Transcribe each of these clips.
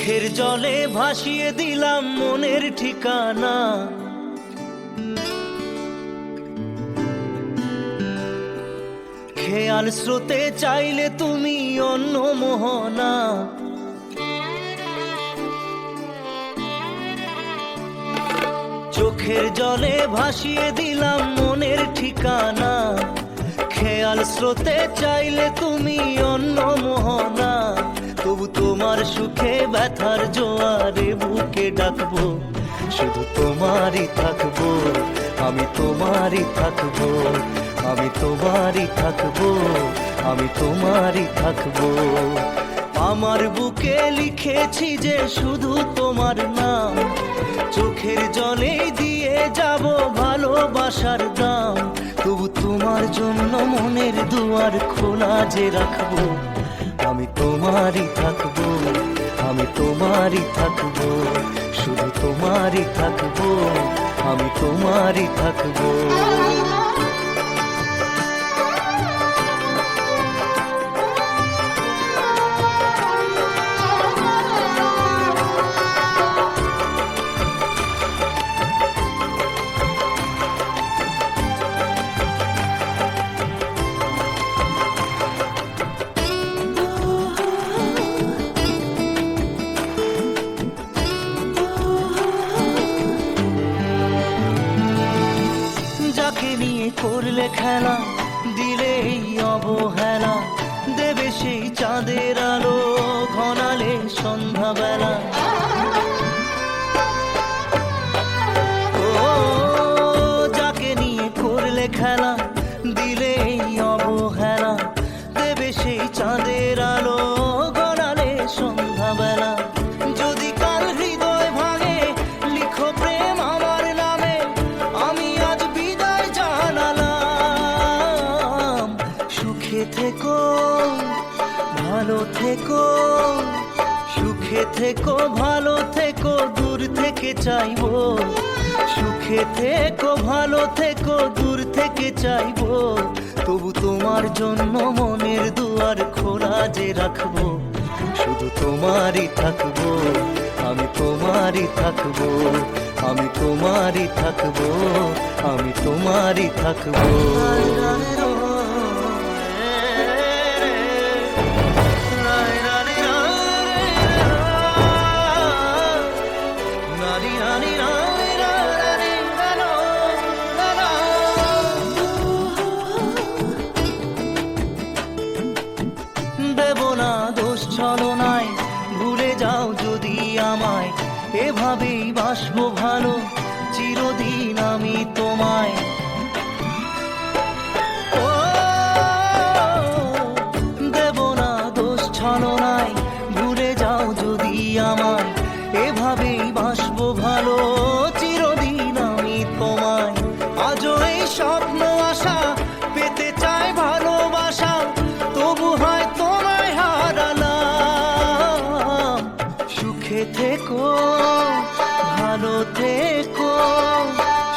চোখের জলে ভাসিয়ে দিলাম মনের ঠিকানা। খেয়াল স্রোতে চাইলে তুমি অন্য মোহনা। চোখের জলে ভাসিয়ে দিলাম মনের ঠিকানা। খেয়াল স্রোতে চাইলে তুমি অন্য মোহনা। তবু তোমার সুখে ব্যথার জোয়ারে বুকে ডাকবো, শুধু তোমারই থাকবো, আমি তোমারই থাকবো, আমি তোমারই থাকবো, আমি তোমারই থাকবো। আমার বুকে লিখেছি যে শুধু তোমার নাম, চোখের জলে দিয়ে যাব ভালোবাসার দাম। তবু তোমার জন্য মনের দুয়ার খোলা যে রাখবো, আমি তোমারই থাকবো, আমি তোমারই থাকবো, শুধু তোমারই থাকবো, আমি তোমারই থাকবো। যাকে নিয়ে করলে খেলা, দিলে এই অবহেলা, দেবে সেই চাঁদের আলো ঘনালে সন্ধ্যাবেলা। ও যাকে নিয়ে করলে খেলা, দিলে এই অবহেলা, দেবে সেই চাঁদের আলো ঘনালে সন্ধ্যাবেলা। যদি কাল হৃদয় ভাঙে লিখো প্রেম আমার নামে, আমি আজ বিদায় জানালাম। সুখে থেকো, ভালো থেকো, সুখে থেকো, ভালো থেকো, দূর থেকে চাইবো। সুখে থেকো, ভালো থেকো, দূর থেকে চাইবো। তবু তোমার জন্য মনের দুয়ার খোলা যে রাখবো, শুধু তোমারই থাকবো, আমি তোমারই থাকবো, আমি তোমারই থাকবো, আমি তোমারই থাকবো। দেব না দোষ ছলনায়, ভুলে যাও যদি আমায়, এভাবেই বাসবো ভালো চিরদিন আমি তোমায়। ও দেব না দোষ ছলনায়, ভুলে যাও যদি আমায়, এভাবেই বাসবো ভালো চিরদিন আমি তোমায়। আজও এই স্বপ্ন আশা পেতে চাই ভালোবাসা, তবু হয় তোমায় হারালাম। সুখে থেকো, ভালো থেকো,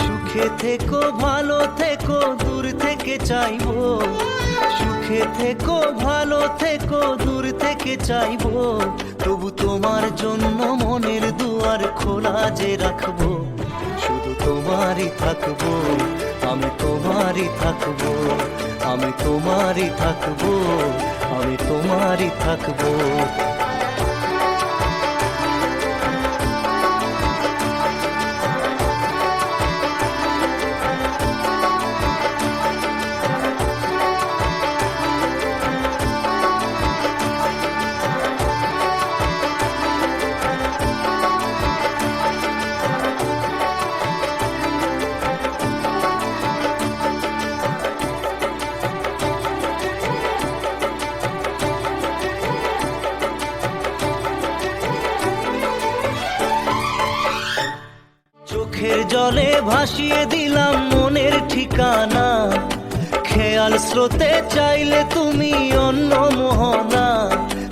সুখে থেকো, ভালো থেকো, দূর থেকে চাইবো। সুখে থেকো, ভালো থেকো, দূর থেকে চাইবো। তবু তোমার জন্য মনের দুয়ার খোলা যে রাখবো, শুধু তোমারই থাকবো, আমি তোমারই থাকবো, আমি তোমারই থাকবো, আমি তোমারই থাকবো। চোখের জলে ভাসিয়ে দিলাম মনের ঠিকানা। খেয়াল স্রোতে চাইলে তুমি অন্য মোহনা।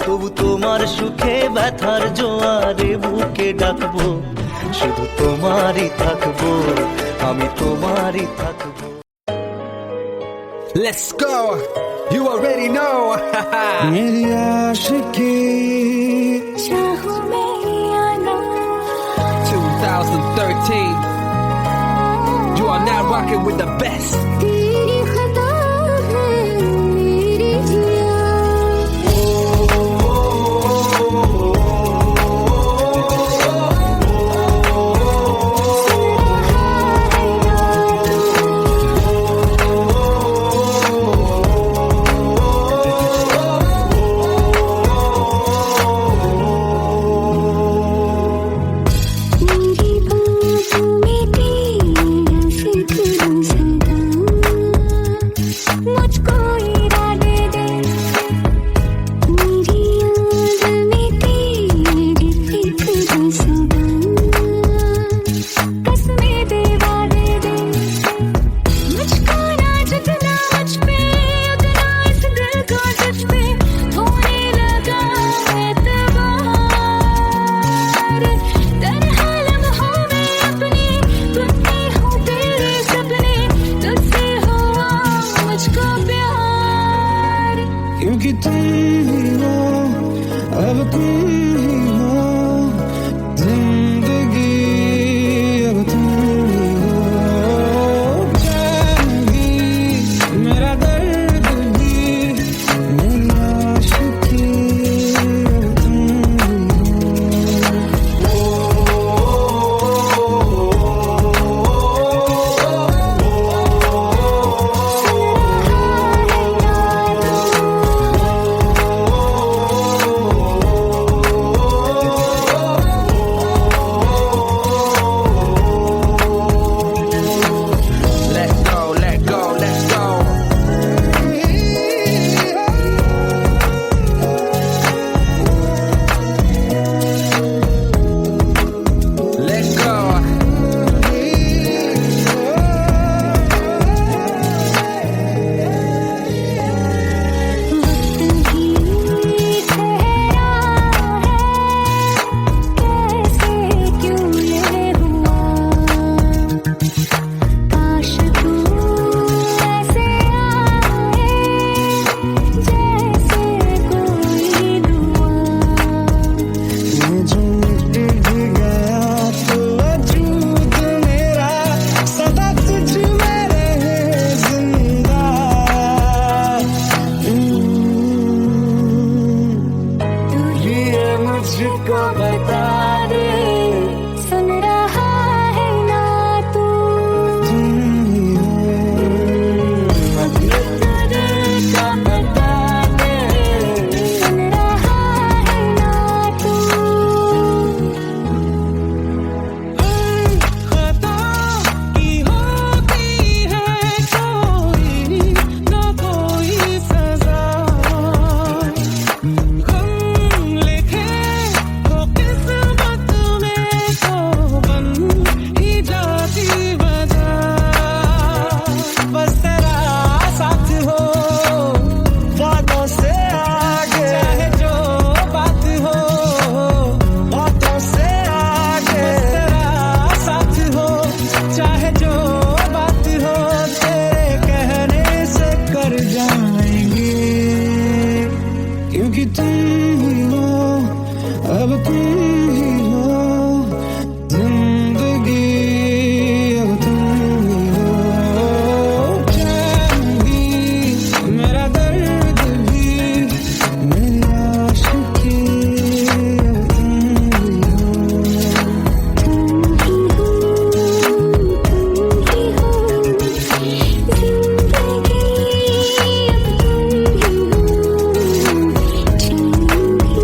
তবু তোমার সুখে ব্যথার জোয়ারে বুকে ডাকবো, শুধু তোমারই থাকবো, আমি তোমারই থাকবো। Let's go, you already know. मेरी आशिकी चाहूं मैं 2013. You are now rocking with the best. तेरी खता है मेरी जिया मुझको इरादे दे मेरी याद में तेरी फिक्र सदा कसमें दे वादे दे मुझको ना जितना मुझ पे उतना इस दिल को तुझ पे होने लगा एतबार तरह लम्हों में अपने बुनती हूँ तेरे सपने तुझसे हुआ मुझको प्यार क्योंकि तुम ही हो, अब तुम ही हो, जिंदगी अब तुम ही हो, चैन भी मेरा दर्द भी मेरी आशिकी अब तुम Let go, let go, let's go. Let go. वक्त भी ठहरा है कैसे क्यों ये हुआ काश तू ऐसे आए जैसे कोई दुआ ये जो मिट गया तो वजूद मेरा सदा तुझ में रहे जिंदा तू ये मुझको बता दे सुन रहा है ना तू अपने दिल का बता दे सुन रहा है ना तू खता की होती है कोई ना कोई सजा हम लिखे तो किस्मत में तो बन ही जाती वजह बस तेरा साथ हो वादों से आगे चाहे जो बात हो बातों से आगे तेरा साथ हो चाहे जो बात हो तेरे कहने से कर जाएंगे क्योंकि तुम ही हो अब तुम ही हो जिंदगी अब तुम ही हो चैन भी मेरा दर्द भी मेरी आशिकी अब तुम ही हो तुम ही हो जिंदगी अब तुम ही हो चैन भी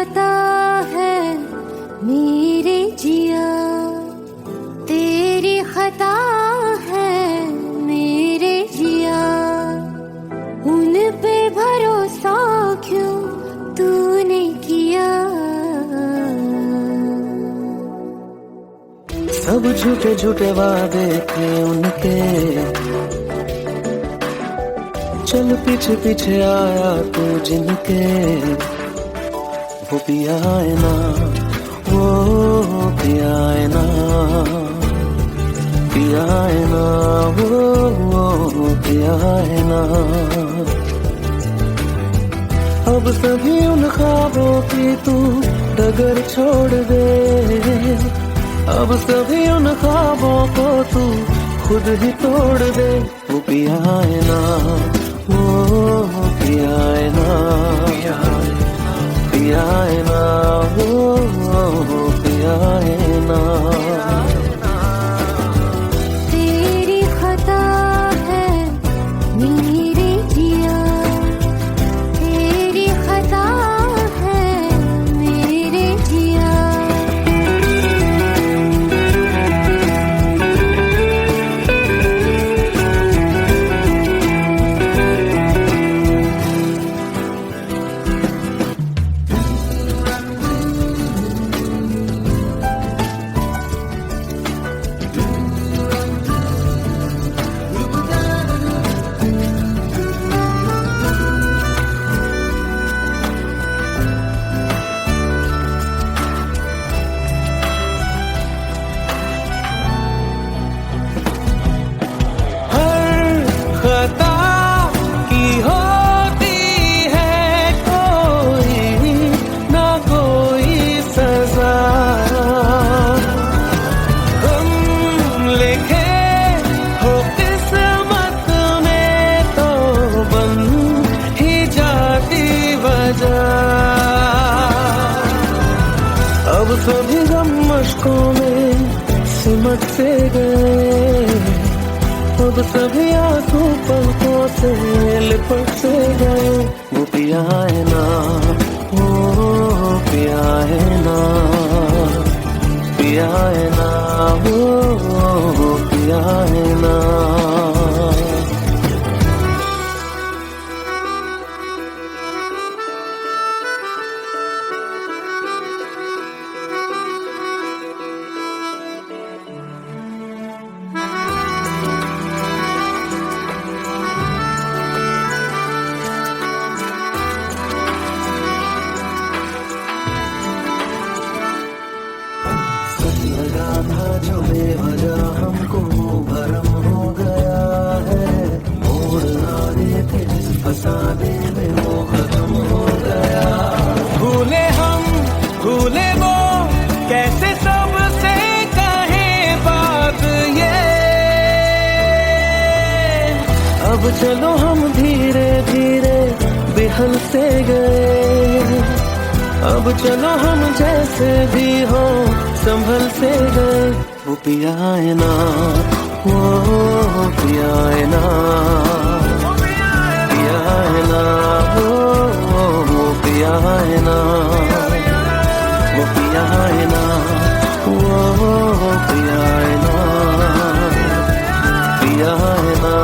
खता है मेरे जिया, तेरी खता है मेरे जिया, उन पे भरोसा क्यों तूने किया। सब झूठे झूठे वादे थे उनके, चल पीछे पीछे आया तू जिनके, वो पिया है ना, वो पिया है ना, पिया है ना, वो पिया है ना। अब सभी उन ख्वाबों की तू डगर छोड़ दे, अब सभी उन ख्वाबों को तू खुद ही तोड़ दे। वो पिया है ना, वो पिया है ना, पिया है ना, वो पिया है ना। तेरी खता है मेरे जिया, तेरी खता है मेरे जिया। खता की होती है कोई ना कोई सजा, हम लिखे हो किस्मत में तो बन ही जाती वजह। अब सभी गम मशकों में सिमट से गए, अब सभी आंसू पलकों से लिपट से गए। वो पिया है ना, वो पिया है ना, पिया है ना, वो पिया है ना। लगा था जो बेवजह हमको भरम हो गया है, मोड़ ना देते जिस फसाने में वो खत्म हो गया। भूले हम भूले वो कैसे सबसे कहे बात ये, अब चलो हम धीरे धीरे बेहल से गए, अब चलो हम जैसे भी हो संभल से गए। वो पिया है ना, वो पिया है ना, पिया है ना, वो पिया है ना, वो पिया है ना, वो पिया है ना, पिया है ना,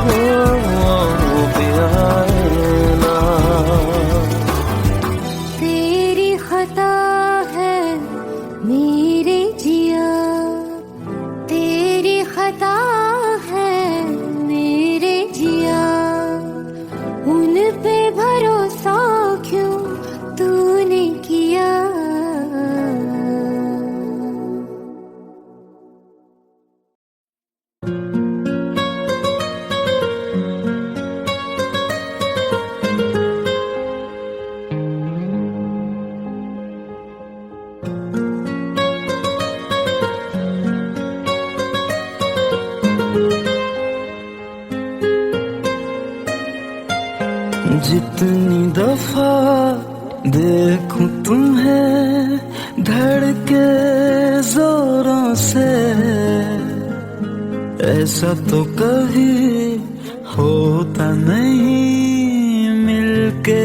वो पिया है ना। तेरी खता है मेरे जिया, तेरी खता है मेरे जिया, उन पे भरोसा क्यों तूने किया। जितनी दफा देखूं तुम्हें धड़के जोरों से, ऐसा तो कभी होता नहीं मिलके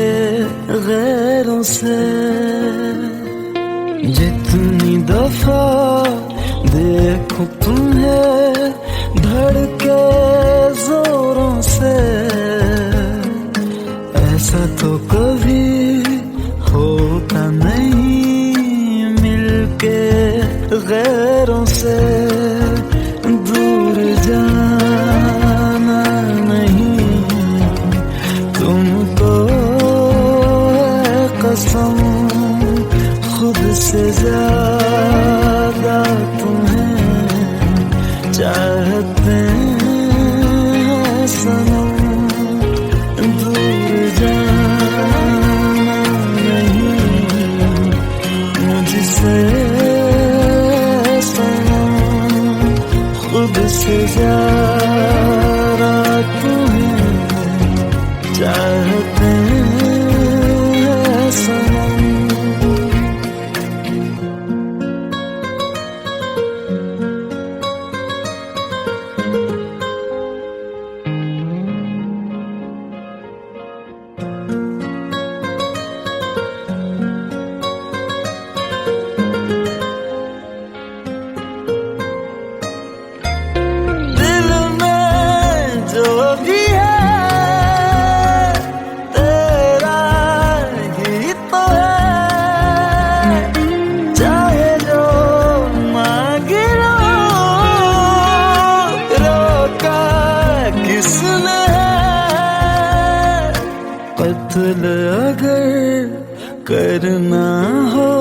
गैरों से। जितनी दफा देखूं तुम्हें धड़के जोरों से, ऐसा तो कभी होता नहीं मिलके गैरों से। दूर जाना नहीं तुमको है कसम, खुद से ज्यादा तुम्हें चाहते हैं सनम। दूर जाना नहीं मुझसे सनम, खुद से ज्यादा तुम्हें चाहते हैं सनम। कत्ल अगर करना हो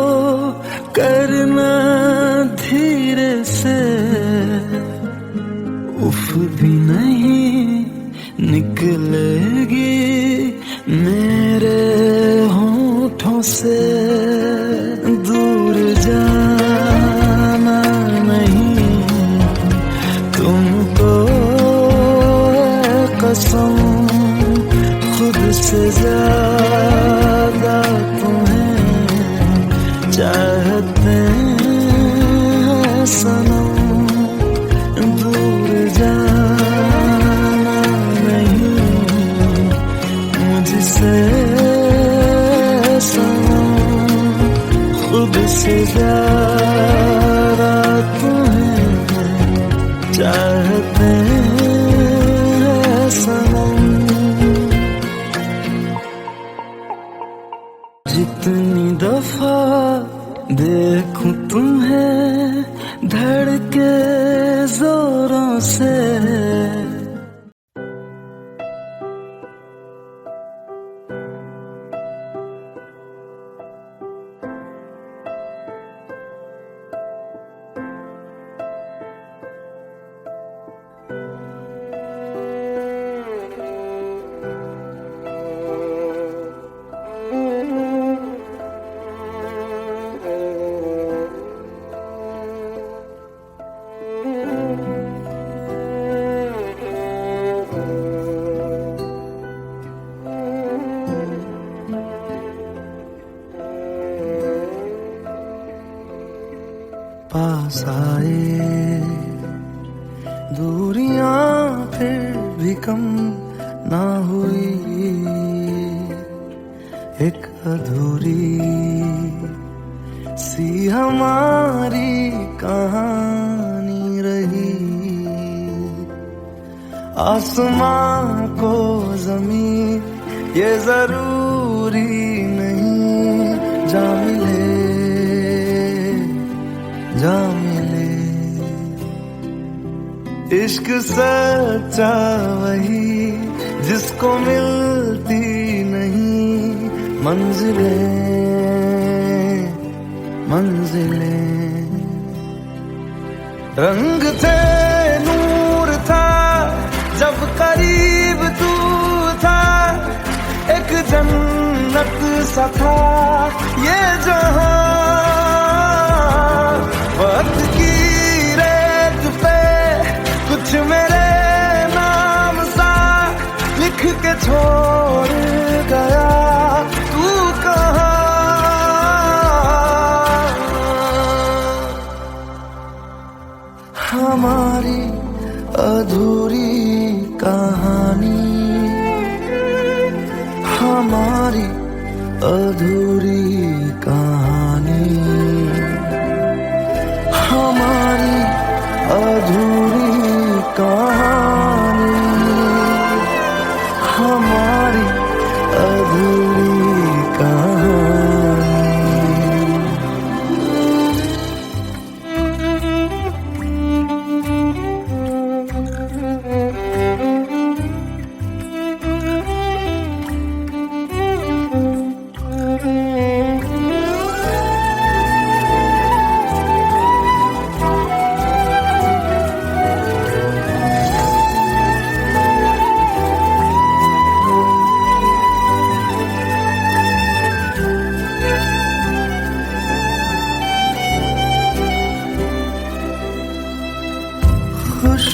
करना धीरे से, उफ भी नहीं निकलेगी मेरे होठों से। दूर जाना नहीं तुमको है कसम, खुद से ज्यादा तुम्हें चाहते हैं सनम। दूर जाना नहीं मुझसे सनम, खुद से ज्यादा तुम्हें चाहते हैं सनम। जितनी दफा देखूं तुम्हें धड़के जोरों से, पास आए दूरियां फिर भी कम ना हुई, एक अधूरी सी हमारी कहानी रही। आसमां को जमीन ये जरूरी नहीं, जा मिले जा मिले। इश्क सच्चा वही जिसको मिलती नहीं मंजिलें मंजिलें। रंग थे नूर था जब करीब तू था, एक जन्नत सा था ये जहां। वक्त की रेत पे कुछ मेरे नाम सा लिख के छोड़ गया तू कहाँ। हमारी अधूरी कहानी, हमारी अधूरी कहानी, हमारी अधूरी कहानी, हमारी अधूरी कहानी।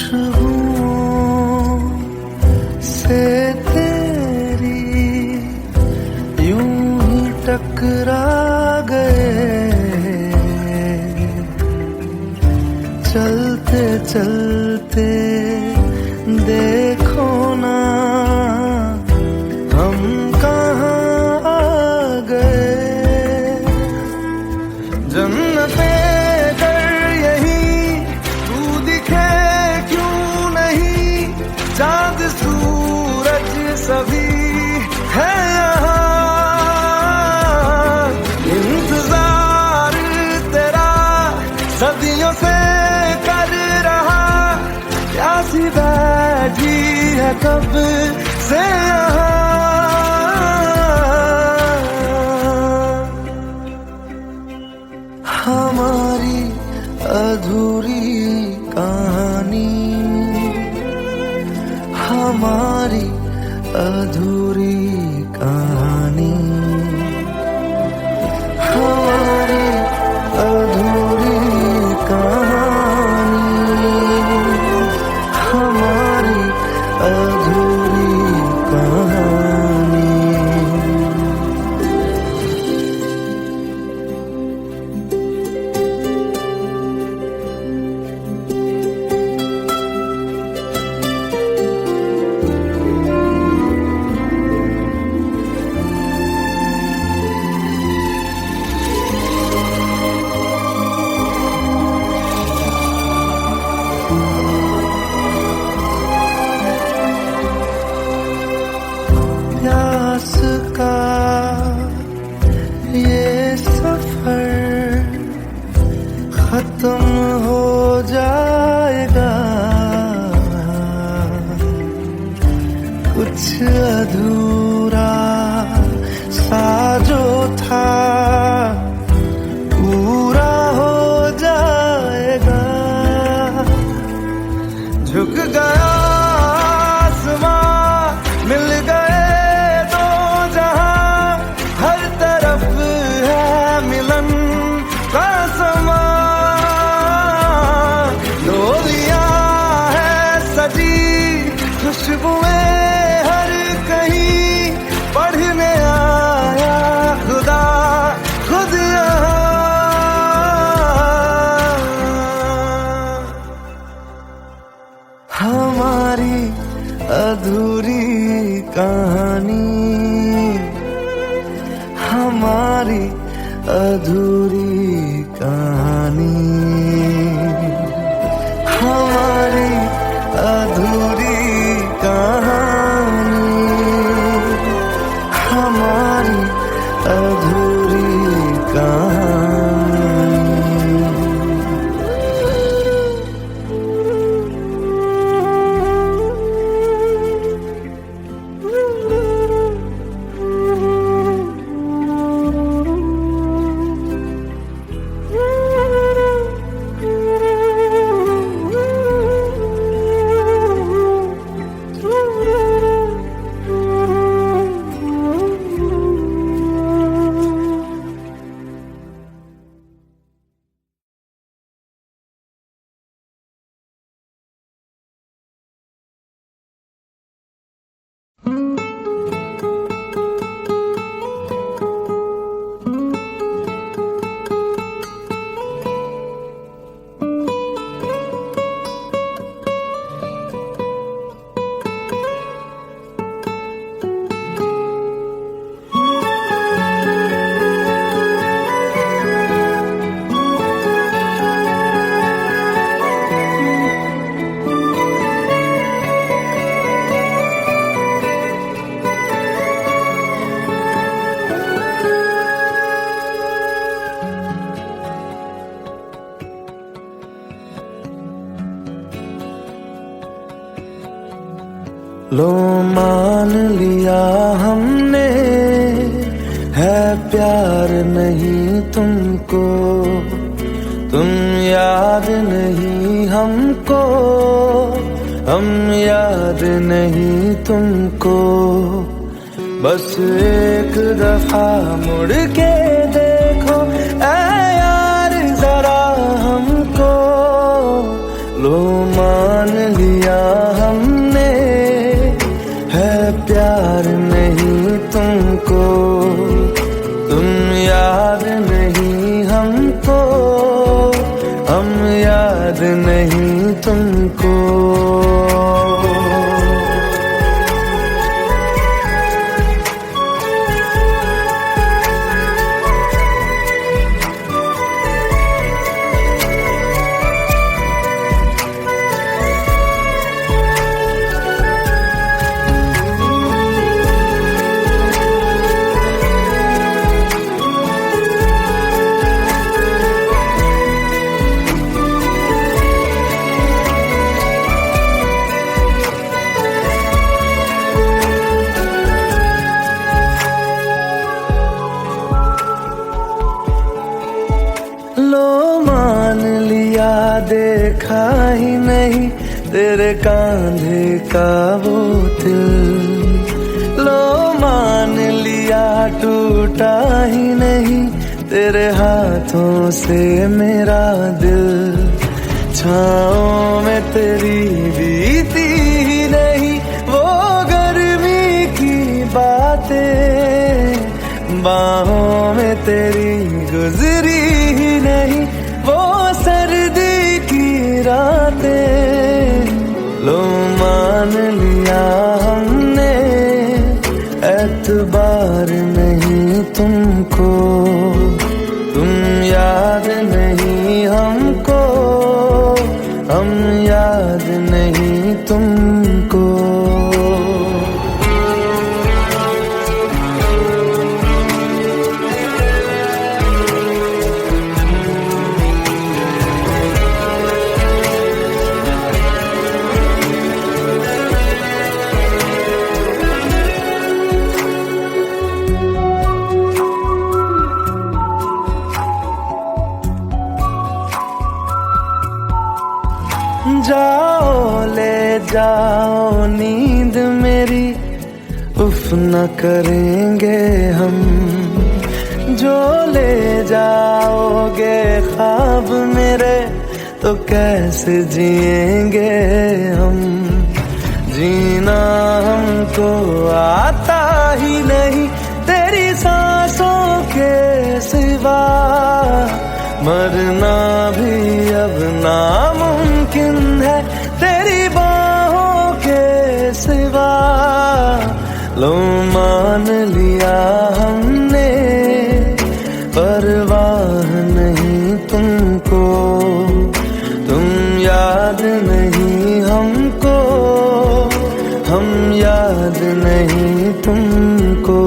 खुशबुओं से तेरी यूं ही टकरा गए, चलते चलते देखो ना हम कहाँ आ गए। जन्नते चांद सूरज सभी है यहाँ, इंतजार तेरा सदियों से कर रहा, प्यासी बैठी है कब से यहाँ। हमारी अधूरी कहानी, हमारी अधूरी कहानी, हमारी अधूरी कहानी, हमारी अधूरी कहानी। प्यास का ये सफर खत्म हो जाएगा, कुछ अधूरा सा जो था पूरा हो जाएगा। झुक गया आसमां, मिल गए दो जहां, हर तरफ है मिलन का समा। डोलियां है सजी खुशबुएं हर कहीं, पढ़ने आया खुदा खुद यहाँ। हमारी अधूरी कहानी, हमारी अधूरी कहानी, हमारी अधूरी कहानी, हमारी अधूरी कहानी। लो मान लिया हमने, है प्यार नहीं तुमको, तुम याद नहीं हमको, हम याद नहीं तुमको। बस एक दफा मुड़ के देखो ऐ यार जरा हमको, लो मान लिया हमने, है प्यार नहीं तुमको, तुम याद नहीं हमको, हम याद नहीं तुमको। लो मान लिया देखा ही नहीं तेरे कांधे का वो दिल, लो मान लिया टूटा ही नहीं तेरे हाथों से मेरा दिल। छाँव में तेरी बीती ही नहीं वो गर्मी की बातें, बाहों में तेरी गुजरी ही नहीं वो सर्दी की रातें। लो मान लिया हमने, एतबार नहीं तुमको, तुम याद नहीं हमको, हम याद नहीं तुमको। जाओ ले जाओ नींद मेरी, उफ न करेंगे हम, जो ले जाओगे ख्वाब मेरे तो कैसे जिएंगे हम। जीना हमको आता ही नहीं तेरी सांसों के सिवा, मरना भी अब नामुमकिन है तेरी बाहों के सिवा। लो मान लिया हमने, परवाह नहीं तुमको, तुम याद नहीं हमको, हम याद नहीं तुमको।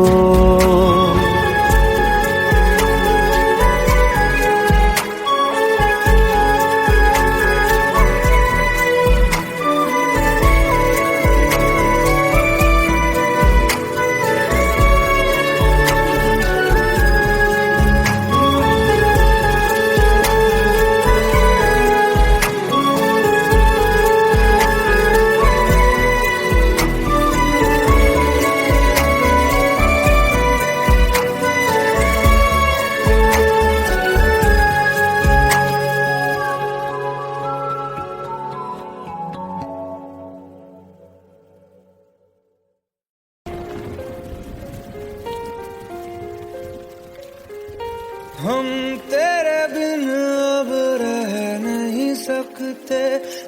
हम तेरे बिन अब रह नहीं सकते,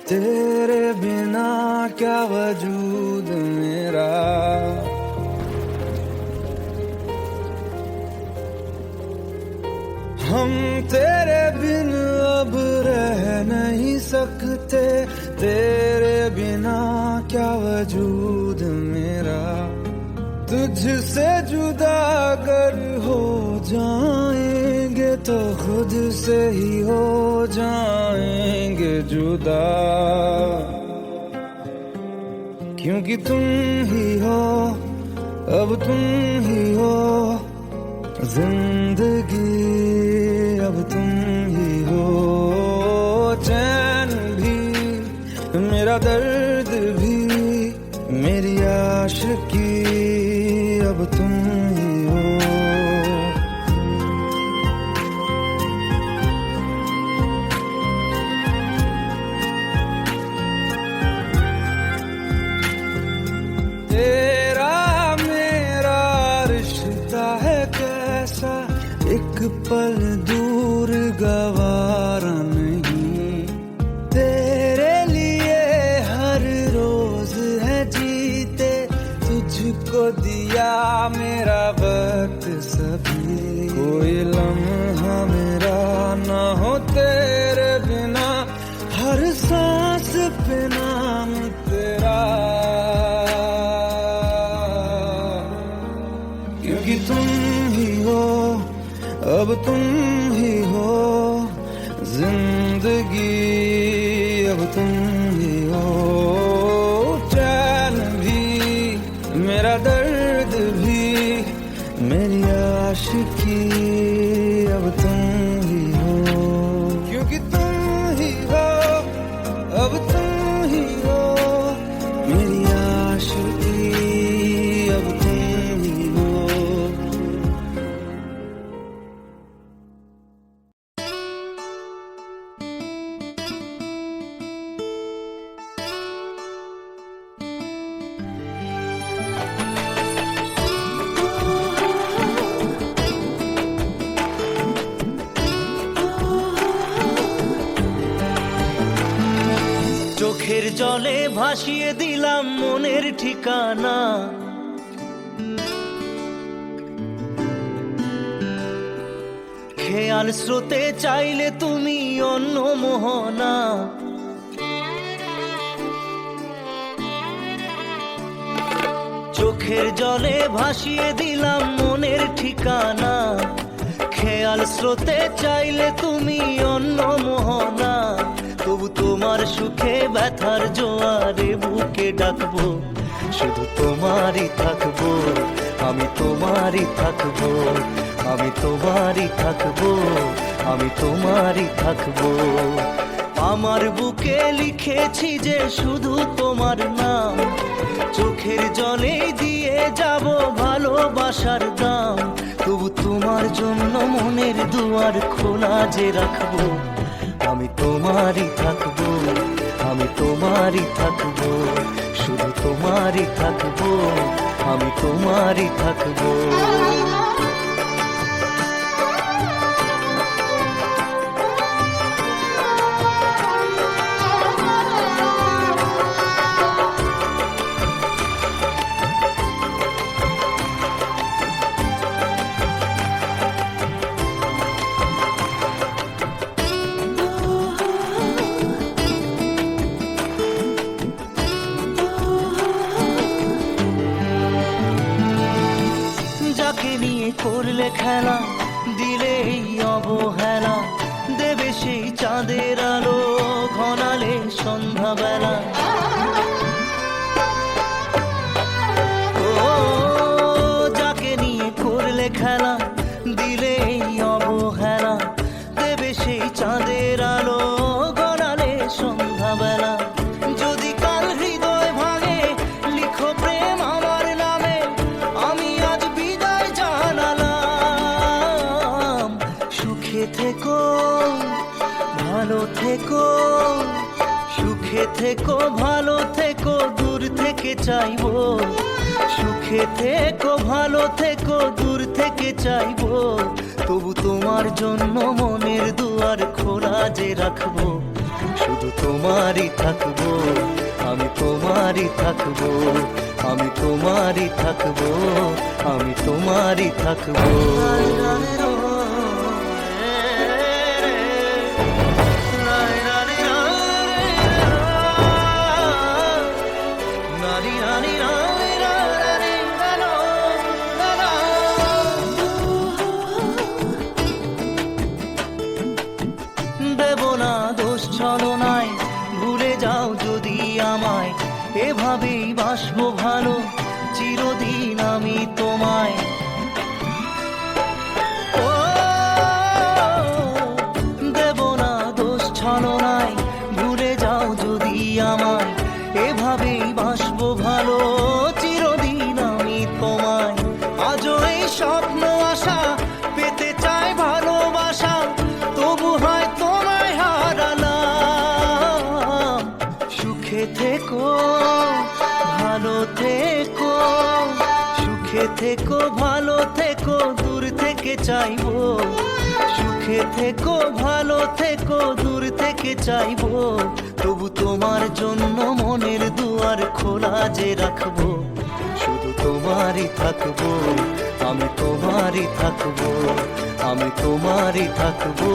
तेरे बिना क्या वजूद मेरा। हम तेरे बिन अब रह नहीं सकते, तेरे बिना क्या वजूद मेरा। तुझसे जुदा अगर हो जाएंगे तो खुद से ही हो जाएंगे जुदा। क्योंकि तुम ही हो, अब तुम ही हो जिंदगी, अब तुम ही हो चैन भी, मेरा दर्द भी, मेरी आशिकी, अब तुम ही हो। तेरा मेरा रिश्ता है कैसा, एक पल दूर गवारा नहीं, तेरे लिए हर रोज है जीते, तुझको दिया मेरा वक्त सभी, कोई लम्हा मेरा ना हो तेरे बिना, हर सांस पे नाम तेरा, क्योंकि तुम ही हो, अब तुम ही हो जिंदगी, अब तुम ही हो चैन भी, मेरा दर्द भी, मेरी आशिकी, अब तुम ही हो। क्योंकि तुम ही हो, अब तुम ही हो मेरी आशिकी, अब तुम ही हो। চোখের জলে ভাসিয়ে দিলাম মনের ঠিকানা, খেয়াল স্রোতে চাইলে তুমি অন্য মোহনা, চোখের জলে ভাসিয়ে দিলাম মনের ঠিকানা, খেয়াল স্রোতে চাইলে তুমি অন্য মোহনা, তবু তোমার সুখে ব্যথার জোয়ারে বুকে ডাকবো, শুধু তোমারই থাকবো, আমি তোমারই থাকবো, আমি তোমারই থাকবো, আমি তোমারই থাকবো। আমার বুকে লিখেছি যে শুধু তোমার নাম, চোখের জলে দিয়ে যাব ভালোবাসার দাম, তবু তোমার জন্য মনের দুয়ার খোলা যে রাখবো, আমি তোমারই থাকবো, আমি তোমারই থাকবো, শুধু তোমারই থাকবো, আমি তোমারই থাকবো। যাকে নিয়ে করলে খেলা, দিলে এই অবহেলা, দেবে সেই চাঁদের আলো ঘনালে সন্ধ্যাবেলা, ও যাকে নিয়ে করলে খেলা, দিলে এই অবহেলা, দেবে সেই চাঁদের আলো ঘনালে সন্ধ্যাবেলা, যদি কাল হৃদয় ভাঙে লিখো প্রেম আমার নামে, আমি আজ বিদায় জানালাম, সুখে থেকো ভালো থেকো, সুখে থেকো ভালো থেকো, দূর থেকে চাইবো, সুখে থেকো ভালো থেকো, দূর থেকে চাইবো, তবু তোমার জন্য মনের দুয়ার খোলা যে রাখবো, শুধু তোমারই থাকবো, আমি তোমারই থাকবো, আমি তোমারই থাকবো, আমি তোমারই থাকবো। দেব না দোষ ছলনায়, ভুলে যাও যদি আমায়, এ এভাবেই বাসবো ভালো চিরদিন আমি তোমায়। ও দেব না দোষ ছলনায়, ভুলে যাও যদি আমায়, এভাবেই বাসবো ভালো চিরদিন আমি তোমায়। আজও এই স্বপ্ন আশা পেতে চাই ভালোবাসা, তবু হয় তোমায় হারালাম। সুখে থেকো ভালো থেকো, সুখে থেকো ভালো থেকো, দূর থেকে চাইবো। সুখে থেকো ভালো থেকো, দূর থেকে চাইবো, তবু তোমার জন্য মনের দুয়ার খোলা যে রাখবো। শুধু তোমারই থাকবো, আমি তোমারই থাকবো, আমি তোমারই থাকবো,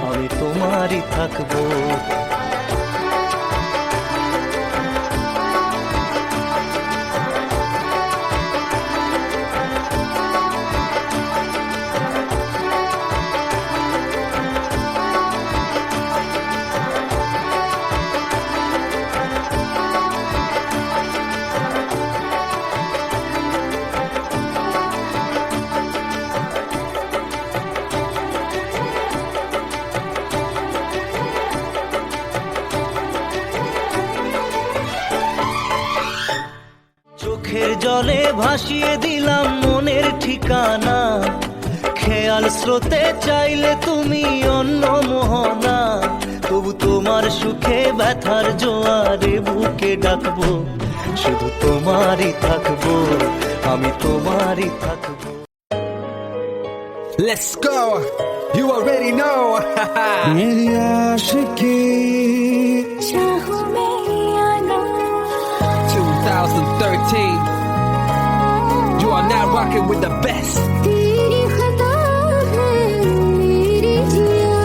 আমি তোমারই থাকবো। চোখের জলে ভাসিয়ে দিলাম মনের ঠিকানা, খেয়াল স্রোতে চাইলে তুমি অন্য মোহনা, তবু তোমার সুখে ব্যথার জোয়ারে বুকে ডাকবো। শুধু তোমারই থাকবো, আমি তোমারই থাকবো। Let's go. You already know. मेरी आशिकी चाहूं मैं या ना, 2013. You are now rocking with the best. तेरी खता है मेरी जिया।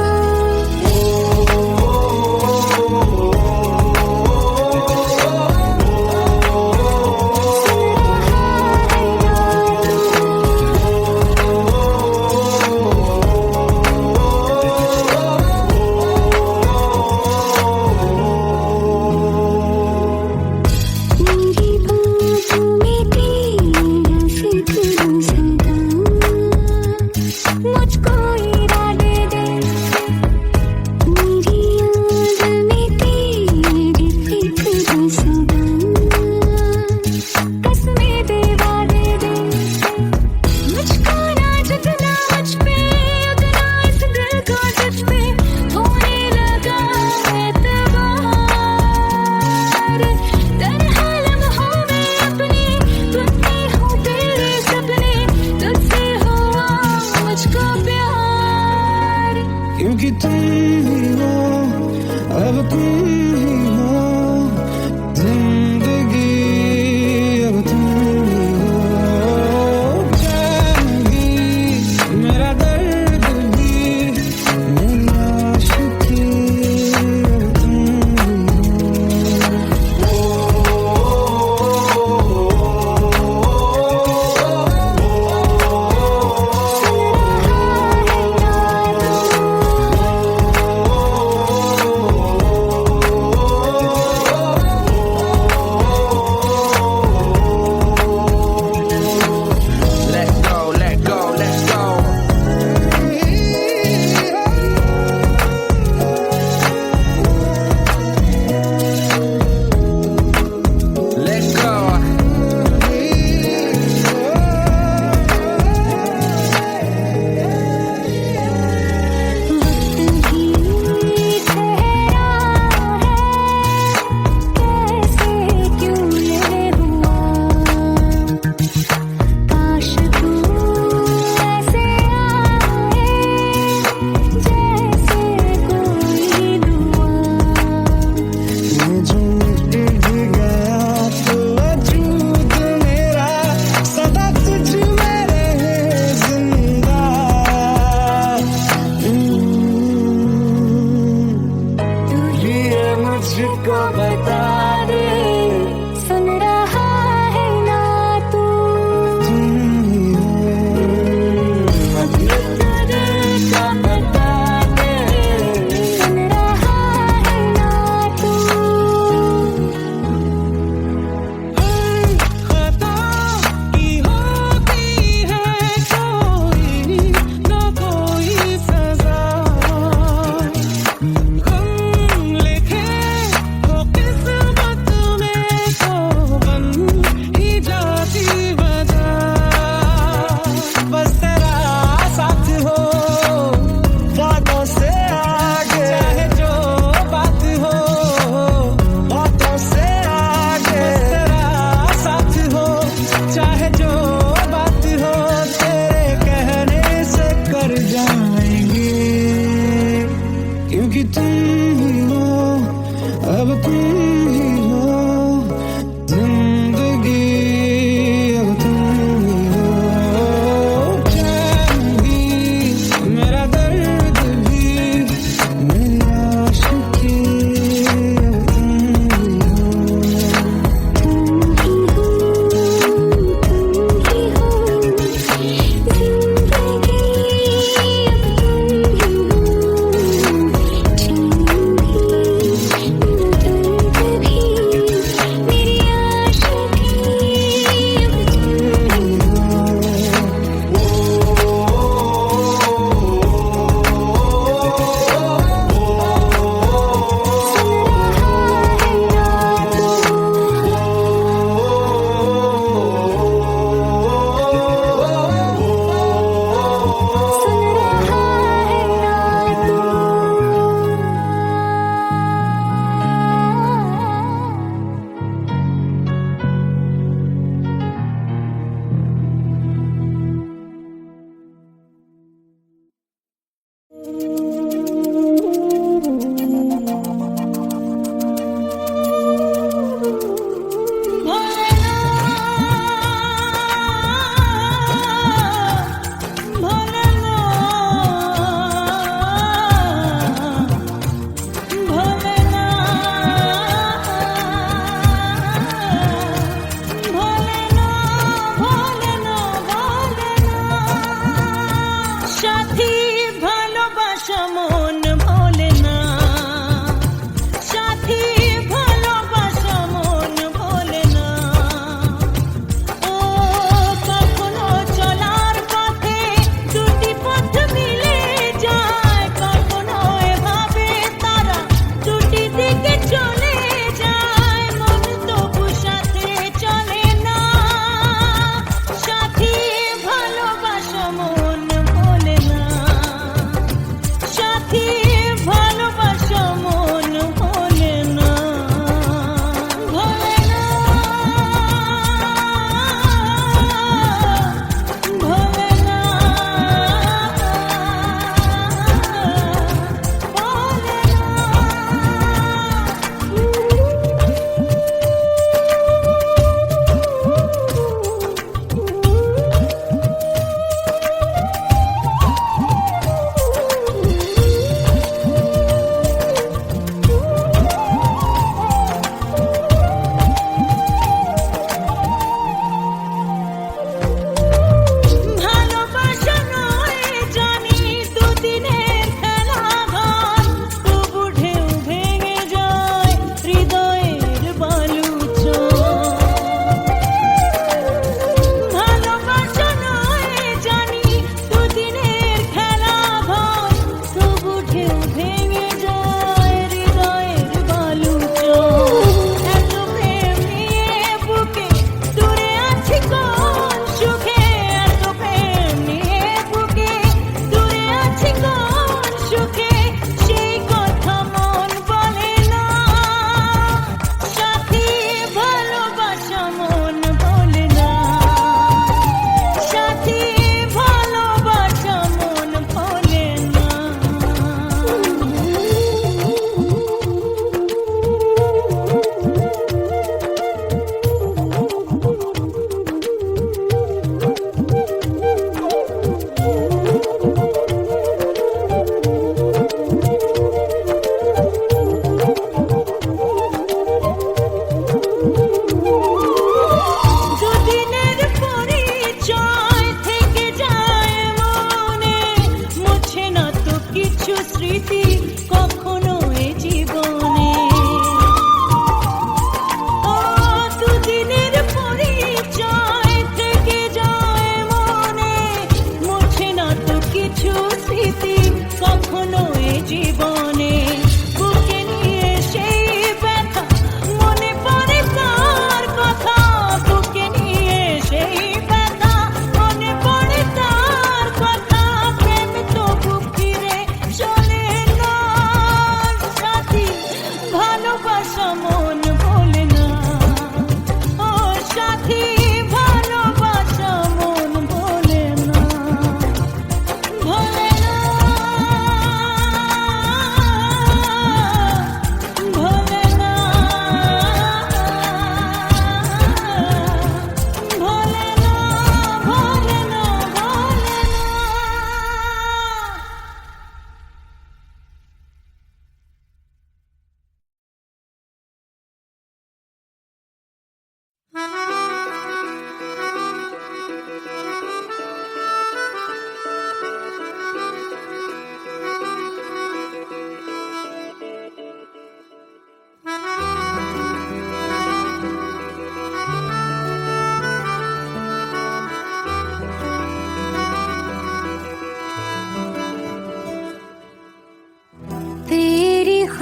मेरी बातों में तेरा जिक्र सदा, मुझको इरादे दे। मेरी याद में तेरी फिक्र सदा, कसमें दे वादे दे। मुझको ना जितना मुझ पे, उतना इस दिल को तुझ पे होने लगा एतबार। तन्हा लम्हों में अपने टूटे हों तेरे सपने, तुझसे हुआ मुझको प्यार। क्योंकि तुम ही हो, अब तुम ही हो, जिंदगी अब तुम ही हो। चैन भी मेरा दर्द भी, मेरी आशिकी अब तुम ही हो।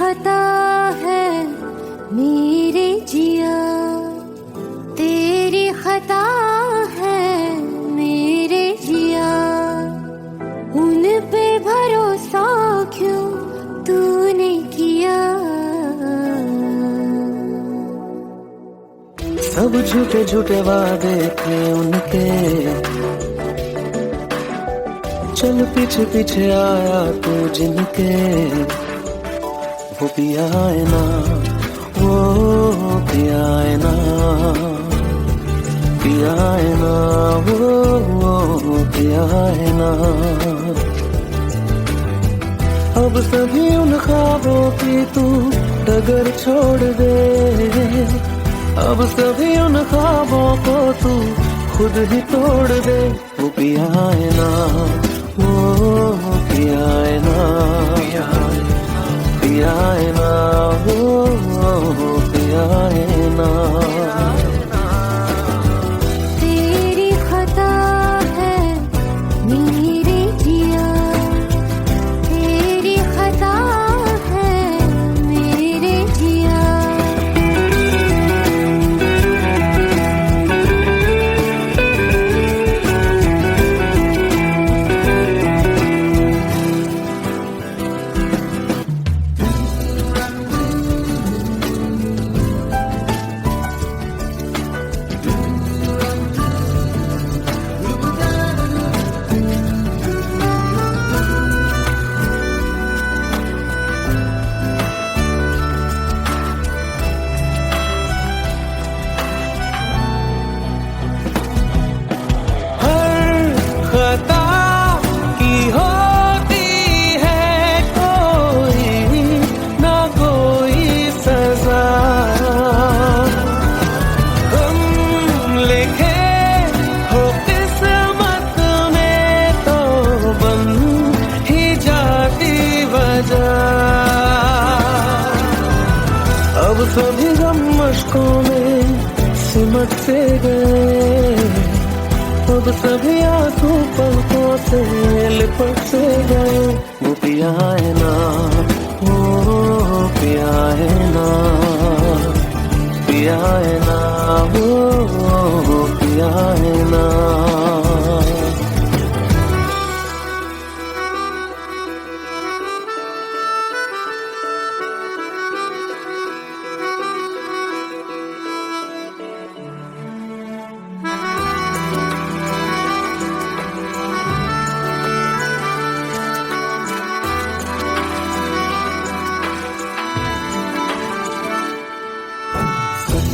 खता है मेरे जिया, तेरी खता है मेरे जिया, उन पे भरोसा क्यों तूने किया। सब झूठे झूठे वादे थे उनके, चल पीछे पीछे आया तू जिनके, वो पिया है ना, वो पिया है ना, पिया है ना, वो पिया है ना। अब सभी उन ख्वाबों की तू डगर छोड़ दे, अब सभी उन ख्वाबों को तू खुद ही तोड़ दे। वो पिया है ना, वो पिया है ना, पिया है ना, वो पिया है ना। तेरी खता है मेरे जिया, तेरी खता है मेरे जिया। अब सभी गम मशकों में सिमट से गए, अब सभी आंसू पलकों से लिपट से गए। वो पिया है ना, वो पिया है ना, पिया है ना, वो पिया है ना।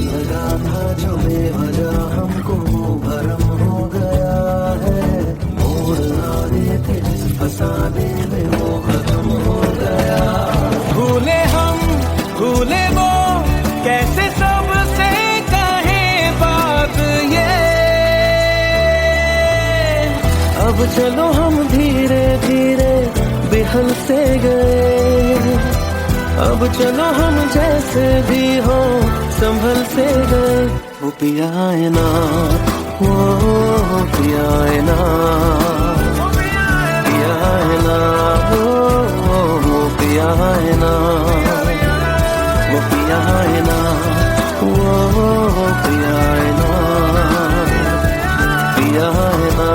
लगा था जो बेवजह हमको भरम हो गया है, मोड़ आने थे जिस फसाने में वो खत्म हो गया। भूले हम भूले वो, कैसे सबसे कहे बात ये। अब चलो हम धीरे धीरे बिहल से गए, अब चलो हम जैसे भी हो संभल से गए। वो पिया है ना, वो पिया है ना, पिया है ना, वो पिया है ना, वो पिया है ना, वो पिया है ना, पिया है ना,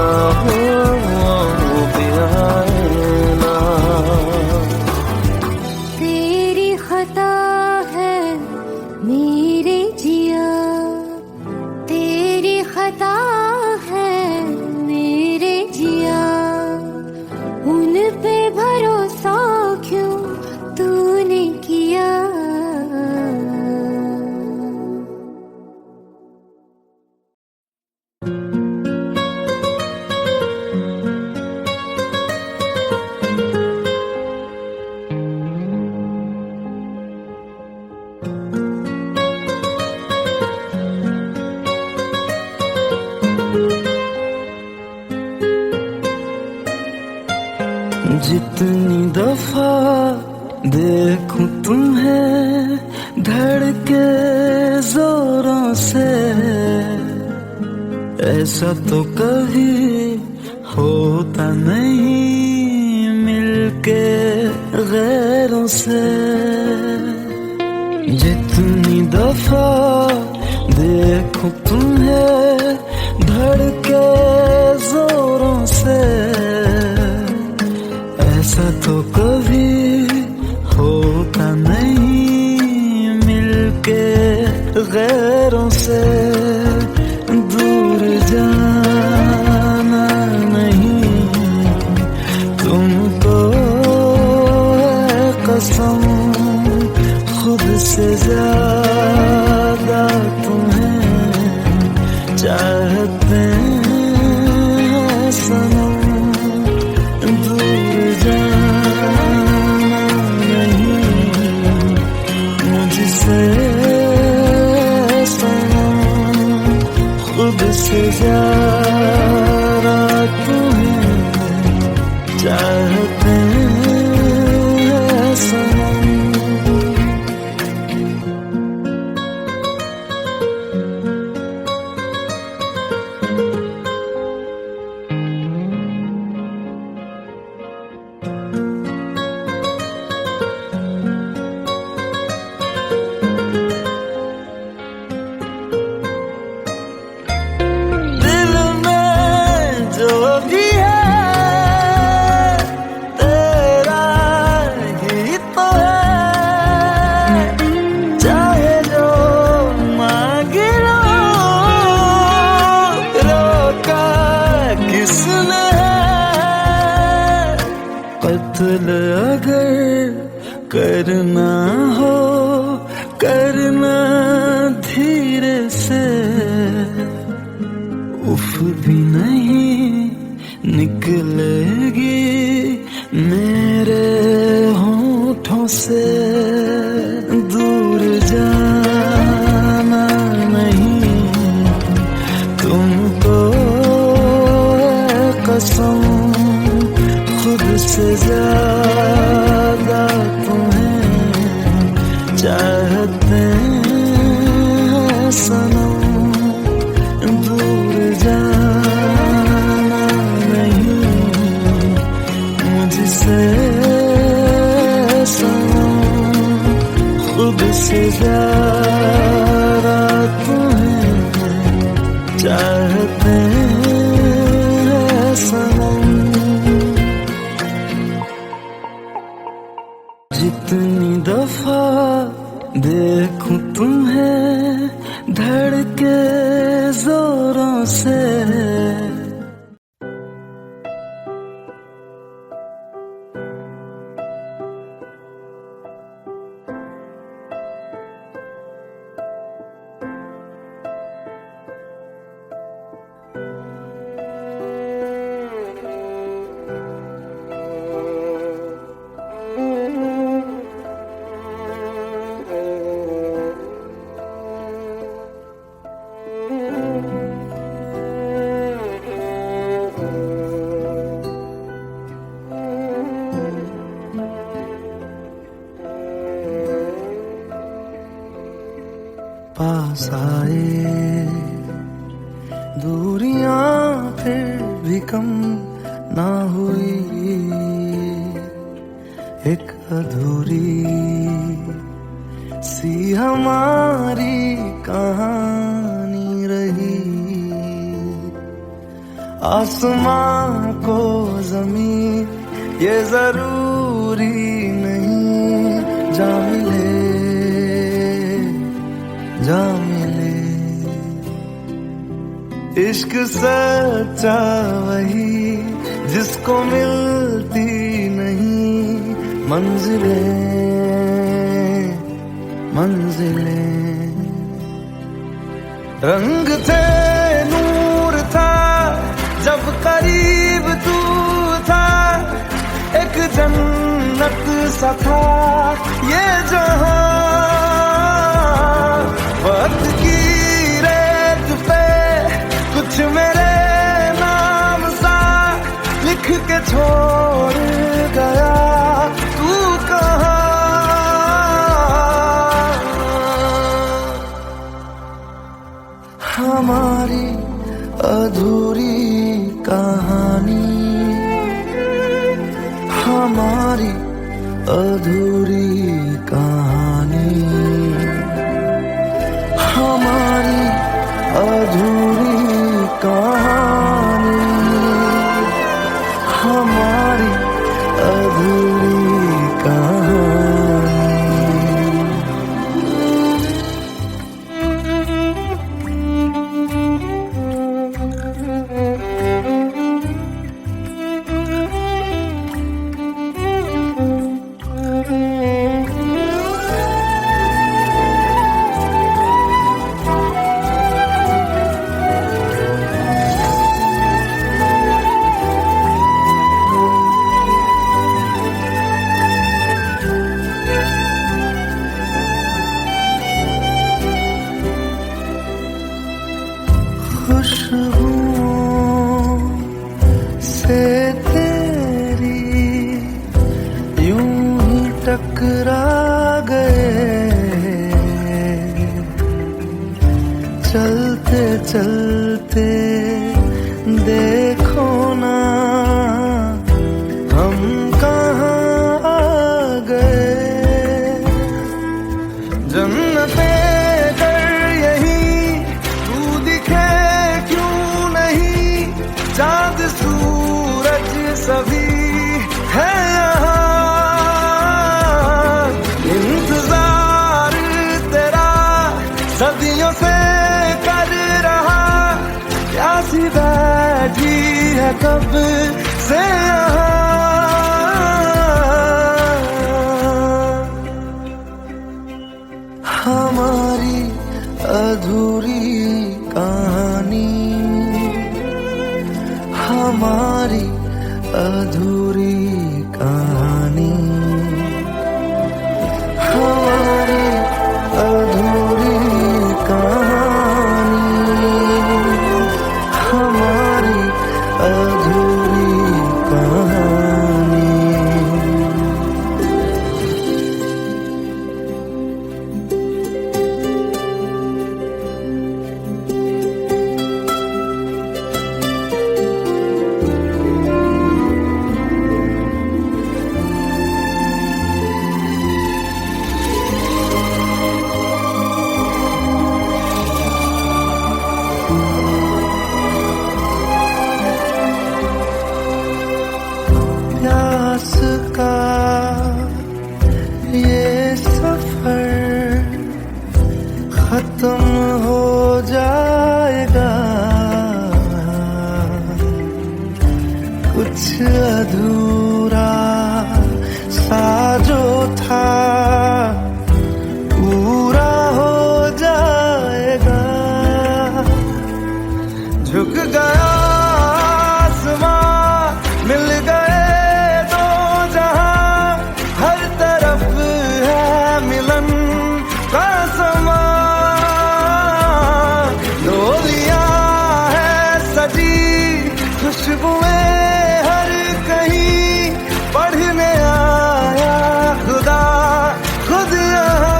वो पिया है ना। तेरी खता है मेरे जिया, तेरी खता है मेरे जिया, उन पे भरोसा क्यों तूने किया। जितनी दफा देखूं तुम्हें धड़के जोरों से, ऐसा तो कभी होता नहीं मिलके गैरों से। जितनी दफा देखूं तुम्हें धड़के जोरों से, ऐसा तो कभी होता नहीं मिलके गैरों से। दूर जाना नहीं तुमको है कसम, खुद से ज्यादा तुम्हें चाहते हैं सनम। दूर जाना नहीं मुझसे सनम, खुद से ज्यादा तुम्हें चाहते हैं सनम। कत्ल अगर करना हो करना धीरे से, उफ भी नहीं निकलेगी मेरे होठों से। दूर जाना नहीं तुमको है कसम, खुद से ज्यादा तुम्हें चाहते हैं सनम। दूर जाना नहीं मुझसे सनम, खुद से ज्यादा तुम्हें चाहते हैं सनम। जितनी दफा देखूं तुम्हें धड़के जोरों से, पास आए दूरियां फिर भी कम ना हुई, एक अधूरी सी हमारी कहानी रही। आसमां को जमीन ये जरूरी नहीं जा मिले जा मिले। इश्क सच्चा वही जिसको मिलती नहीं मंजिलें मंजिलें। रंग थे नूर था जब करीब तू था, एक जन्नत सा था ये जहां। वक्त की रेत पे कुछ मेरे नाम सा लिख के छोड़ गया तू कहाँ। हमारी अधूरी कहानी, हमारी अधूरी कहानी। कहानी, हमारी अधूरी कहानी। खुशबुओं से तेरी यूं ही टकरा गए, चलते चलते देखो ना हम कहाँ आ गए। जन्नते कर यही तू दिखे चाँद सूरज सभी है यहाँ, इंतजार तेरा सदियों से कर रहा, प्यासी बैठी है कब से यहाँ। हमारी अधूरी कहानी, हमारी अधूरी कहानी, हमारी अधूरी कहानी, हमारी अधूरी कहानी। प्यास का ये सफर खत्म हो जाएगा, कुछ अधूरा सा जो था पूरा हो जाएगा। झुक गया मिल गए दो जहां, हर तरफ है मिलन का समा। डोलियां है सजी खुशबुएं हर कहीं, पढ़ने आया खुदा खुद यहाँ।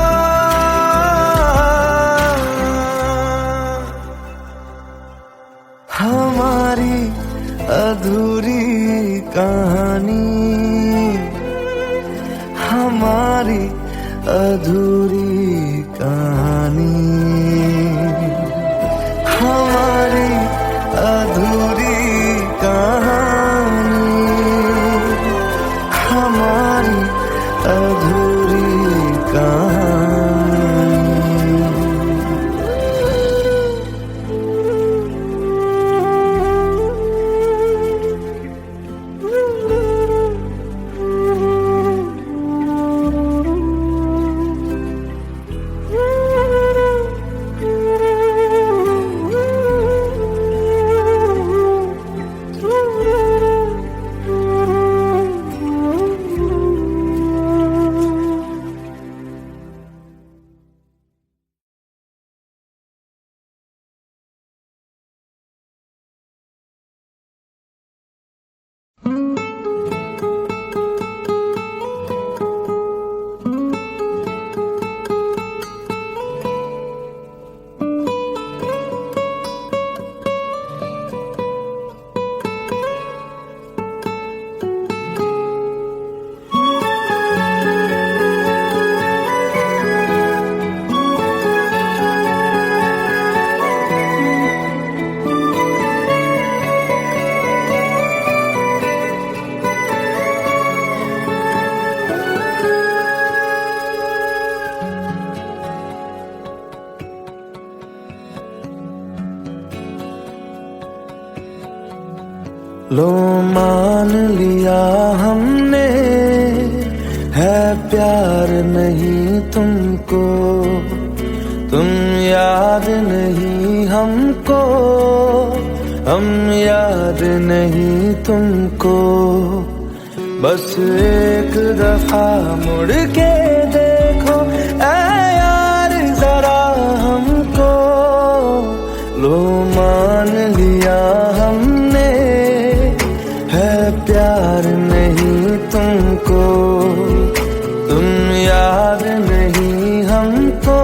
हमारी अधूरी कहानी, हमारी अधूरी कहानी, हमारी अधूरी कहानी, हमारी अधूरी कहानी। लो मान लिया हमने, है प्यार नहीं तुमको, तुम याद नहीं हमको, हम याद नहीं तुमको। बस एक दफा मुड़ के देखो ऐ यार जरा हमको, लो मान लिया हमने, है प्यार नहीं तुमको, तुम याद नहीं हमको,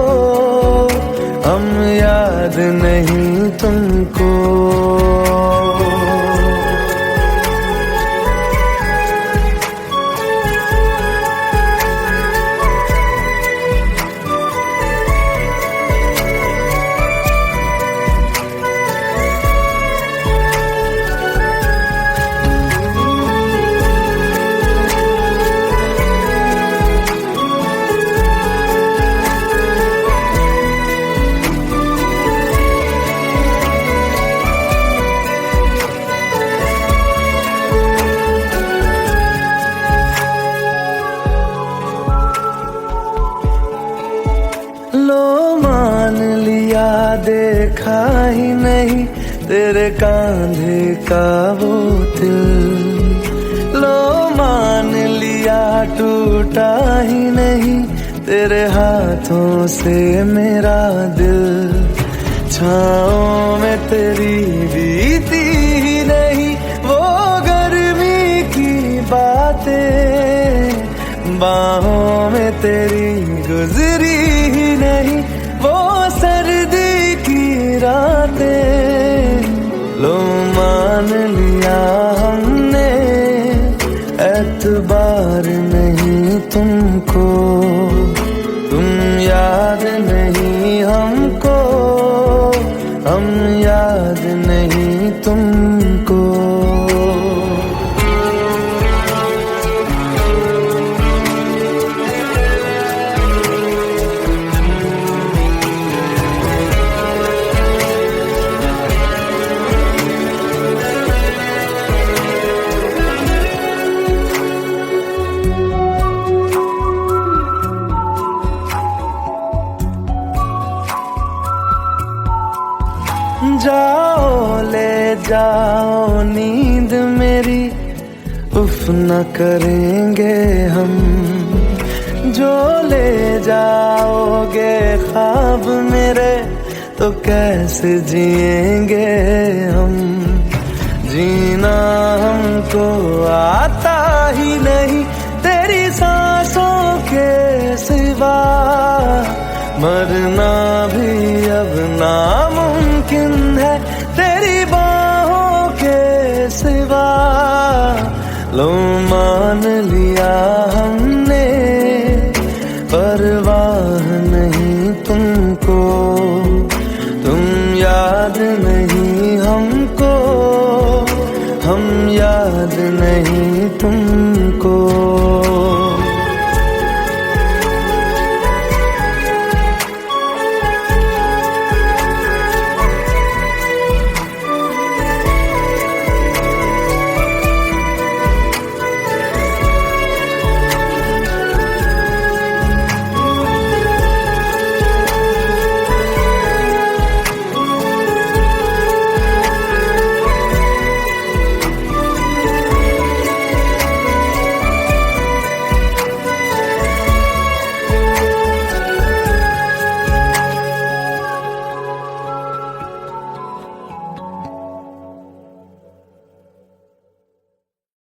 हम याद नहीं तुमको। लो मान लिया देखा ही नहीं तेरे कांधे का वो दिल, लो मान लिया टूटा ही नहीं तेरे हाथों से मेरा दिल। छाँव में तेरी बीती ही नहीं वो गर्मी की बातें, बाहों में तेरी गुजरी ही नहीं वो सर्दी की रातें। लो मान लिया हमने, एतबार नहीं तुमको, तुम याद नहीं हमको, हम याद नहीं तुमको। जाओ ले जाओ नींद मेरी, उफ न करेंगे हम, जो ले जाओगे ख्वाब मेरे तो कैसे जिएंगे हम। जीना हमको आता ही नहीं तेरी सांसों के सिवा, मरना